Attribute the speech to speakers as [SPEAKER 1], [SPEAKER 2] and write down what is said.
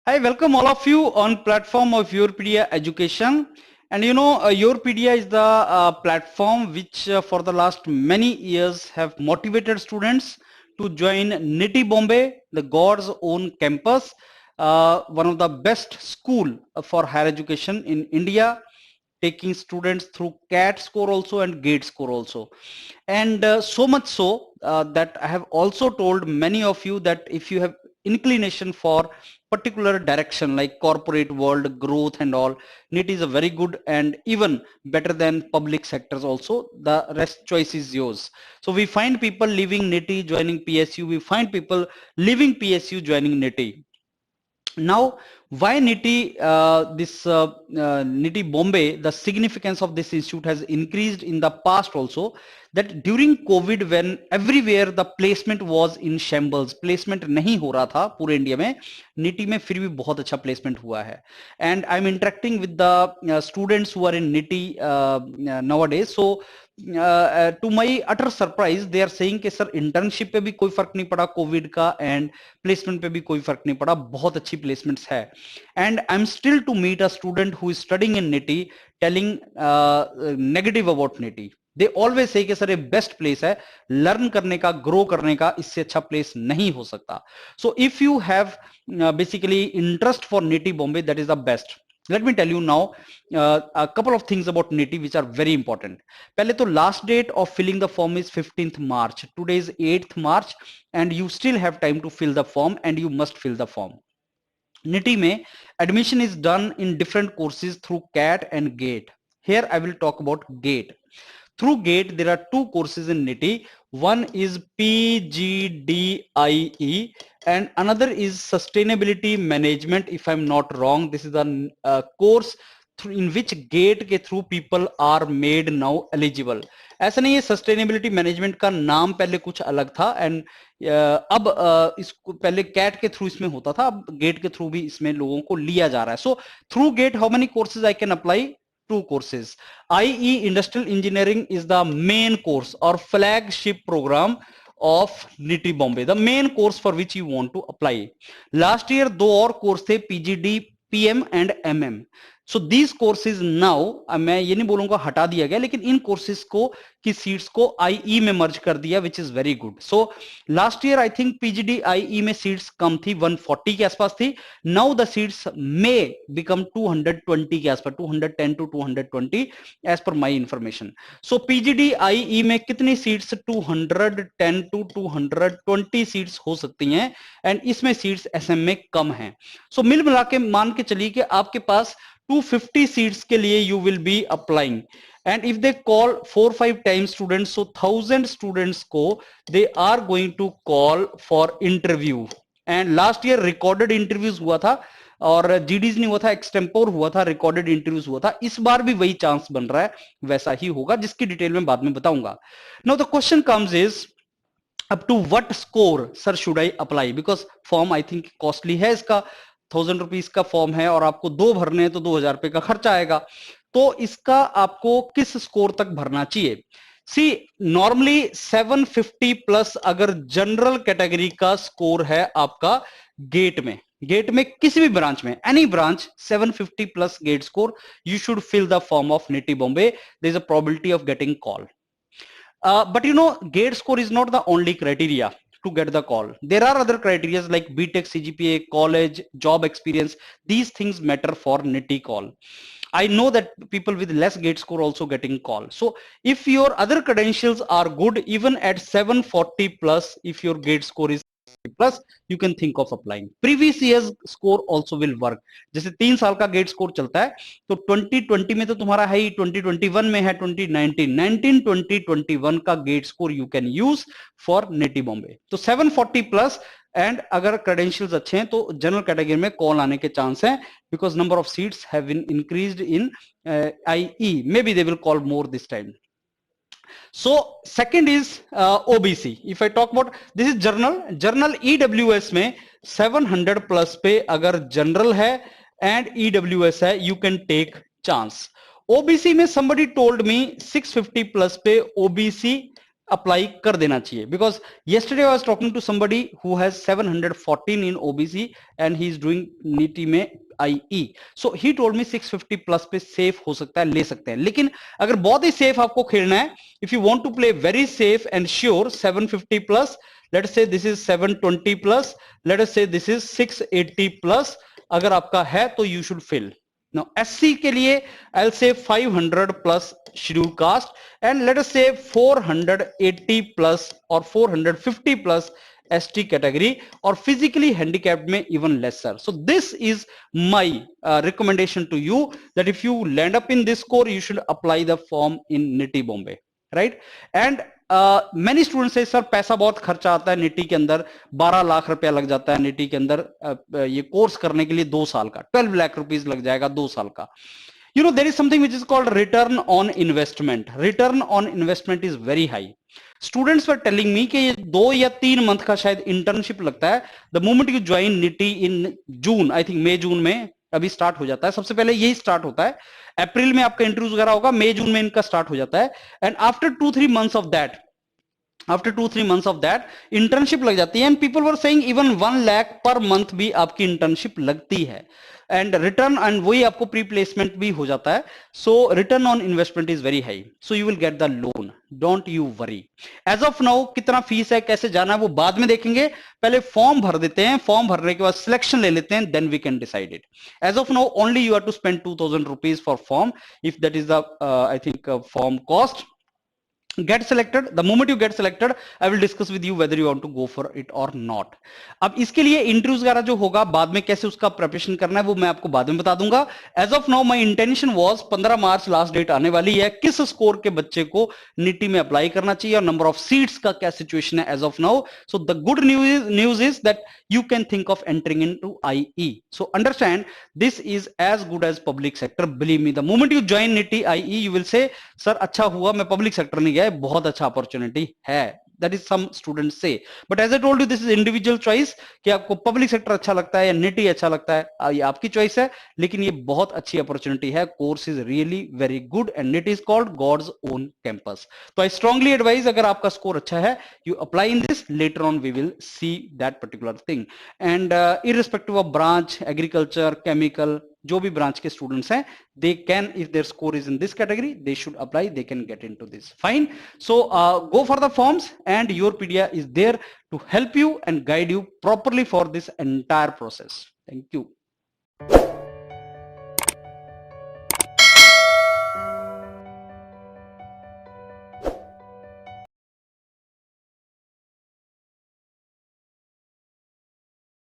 [SPEAKER 1] I welcome all of you on platform of Yourpedia Education. And Yourpedia is the platform which for the last many years have motivated students to join NITI Bombay, the God's own campus, one of the best school for higher education in India, taking students through CAT score also and GATE score also. And so much so that I have also told many of you that if you have inclination for particular direction like corporate world growth and all, NIT is a very good and even better than public sectors also. The rest choice is yours. So we find people leaving NITI joining PSU. We find people leaving PSU joining NITI. Now, why NITI, NITI Bombay, the significance of this institute has increased in the past also, that during COVID when everywhere the placement was in shambles, placement नहीं हो रहा था पूरे India में, NITI में फिर भी बहुत अच्छा placement हुआ है. And I'm interacting with the students who are in NITI nowadays. So to my utter surprise, they are saying कि सर internship पे भी कोई फर्क नहीं पड़ा कोविड का and placement पे भी कोई फर्क नहीं पड़ा, बहुत अच्छी placements है. And I'm still to meet a student who is studying in NITI telling negative about NITI. They always say कि सर ये बेस्ट प्लेस है लर्न करने का, ग्रो करने का, इससे अच्छा प्लेस नहीं हो सकता. So if you have basically interest for NITI Bombay, that is the best. Let me tell you now a couple of things about NITI which are very important. पहले तो last date of filling the form is 15th March. Today is 8th March and you still have time to fill the form and you must fill the form. NITI में admission is done in different courses through CAT and GATE. Here I will talk about GATE. Through GATE, there are two courses in NITI. One is PGDIE and another is Sustainability Management, if I'm not wrong. This is a course in which GATE के through people are made now eligible. ऐसा नहीं है, sustainability management का नाम पहले कुछ अलग था एंड अब इसको पहले कैट के थ्रू इसमें होता था, अब गेट के थ्रू भी इसमें लोगों को लिया जा रहा है. So through gate how many courses I can apply? Two courses. IE Industrial Engineering is the main course or flagship program of NITI Bombay, the main course for which you want to apply. Last year दो और course थे, PGD PM and MM. So these courses now मैं ये नहीं बोलूंगा हटा दिया गया, लेकिन इन कोर्सेज को की सीट्स को आईई में मर्ज कर दिया, which is very good. So last year I think PGD IE में सीट्स कम थी, 140 के आसपास थी. Now the seats may become 220 के आसपास, 210 to 220 as per my information. So PGD IE में कितनी सीट्स? 210 to 220 सीट्स हो सकती हैं एंड इसमें सीट्स एसएम में कम हैं. सो मिल मिला के मान के चलिए कि आपके पास 250 seats के लिए you will be applying, and if they call 4-5 times students, so 1000 students को they are going to call for interview. and last year recorded interviews हुआ था और जीडीज नहीं हुआ था, एक्सटेम्पोर हुआ था, रिकॉर्डेड इंटरव्यूज हुआ था. इस बार भी वही चांस बन रहा है, वैसा ही होगा, जिसकी डिटेल में बाद में बताऊंगा. Now the question comes is up to what score sir should I apply, because form I think costly है इसका, 1000 रुपीज का फॉर्म है और आपको दो भरने हैं तो 2000 रुपए का खर्चा आएगा. तो इसका आपको किस स्कोर तक भरना चाहिए? सी नॉर्मली 750 प्लस अगर जनरल कैटेगरी का स्कोर है आपका गेट में किसी भी ब्रांच में, any branch, 750 plus GATE score, you should fill the form of NITI Bombay. There is a probability of getting call. But GATE score is not the only criteria to get the call. There are other criteria like BTech, CGPA, college, job experience. These things matter for NITI call. I know that people with less GATE score also getting call. So if your other credentials are good, even at 740 plus, if your GATE score is plus, you can think of applying. Previous year's score also will work. जैसे 3 साल का GATE score चलता है तो 2020 में तो तुम्हारा है ही, 2021 में है, 2019 2021 का GATE score you can use for NITI Bombay. तो 740 प्लस एंड अगर क्रेडेंशियल्स अच्छे हैं तो जनरल कैटेगरी में कॉल आने के चांस हैं, because number of seats have been increased in IE. Maybe they will call more this time. So second is OBC. If I talk about, this is general EWS में 700 plus पे अगर general है and EWS है, you can take chance. OBC में somebody told me 650 plus पे OBC apply कर देना चाहिए, because yesterday I was talking to somebody who has 714 in OBC and he is doing नीति में IE, so he told me 650 plus पे safe हो सकता है, ले सकते हैं। लेकिन अगर बहुत ही सेफ आपको खेलना है, if you want to play very safe and sure, 750 plus, let us say this is 720 plus, let us say this is 680 plus, अगर आपका है तो you should fill. Now SC के लिए I'll say 500 plus schedule caste and let us say 480 plus or 450 plus ST category or physically handicapped में even lesser. So this is my recommendation to you, that if you land up in this score, you should apply the form in NITI Bombay, right? And many students say sir पैसा बहुत खर्चा आता है nitty के अंदर, 12 लाख रुपया लग जाता है निटी के अंदर ये कोर्स करने के लिए 2 साल का, 12 लाख रुपीस लग जाएगा 2 साल का। You know, there is something which is called return on investment. Return on investment is very high. Students were telling me कि 2 या 3 मंथ का शायद इंटर्नशिप लगता है। The moment you join NITI in June, I think मई जून में अभी start हो जाता है, सबसे पहले यही स्टार्ट होता है, अप्रैल में आपका इंटरव्यू वगैरह होगा, मई जून में इनका स्टार्ट हो जाता है, and after 2-3 months of that, after 2-3 months of that internship लग जाती है, and people were saying even 1 lakh per month भी आपकी इंटर्नशिप लगती है, एंड रिटर्न एंड वही आपको प्री प्लेसमेंट भी हो जाता है। So return on investment is very high, so you will get the loan, don't you worry. As of now कितना फीस है, कैसे जाना है वो बाद में देखेंगे, पहले फॉर्म भर देते हैं, फॉर्म भरने के बाद सिलेक्शन ले लेते हैं, then we can decide it. As of now only you have to spend 2000 rupees for form, if that is the I think form cost. Get selected. The moment you get selected, I will discuss with you whether you want to go for it or not. अब इसके लिए interviews वगैरह जो होगा बाद में, कैसे उसका प्रिपरेशन करना है वो मैं आपको बाद में बता दूंगा। As of now my intention was 15 March last date आने वाली है, किस स्कोर के बच्चे को निटी में अप्लाई करना चाहिए और नंबर ऑफ सीट्स का क्या सिचुएशन है as of now. So the good news is that you can think of entering into IE. So understand, this is as good as public sector. Believe me, the moment you join NITI IE, you will say, sir, अच्छा हुआ मैं public sector नहीं गया, बहुत अच्छा opportunity है। That is some students say, but as I told you, this is individual choice कि आपको public sector अच्छा लगता है या NITI अच्छा लगता है, ये आपकी choice है, लेकिन ये बहुत अच्छी opportunity है, course is really very good and NITI is called God's own campus. तो I strongly advise, अगर आपका score अच्छा है, you apply in this, later on we will see that particular thing. And irrespective of branch, agriculture, chemical, जो भी branch के students हैं, they can, if their score is in this category, they should apply, they can get into this. Fine. So go for the forms and your PDA is there to help you and guide you properly for this entire process. Thank you.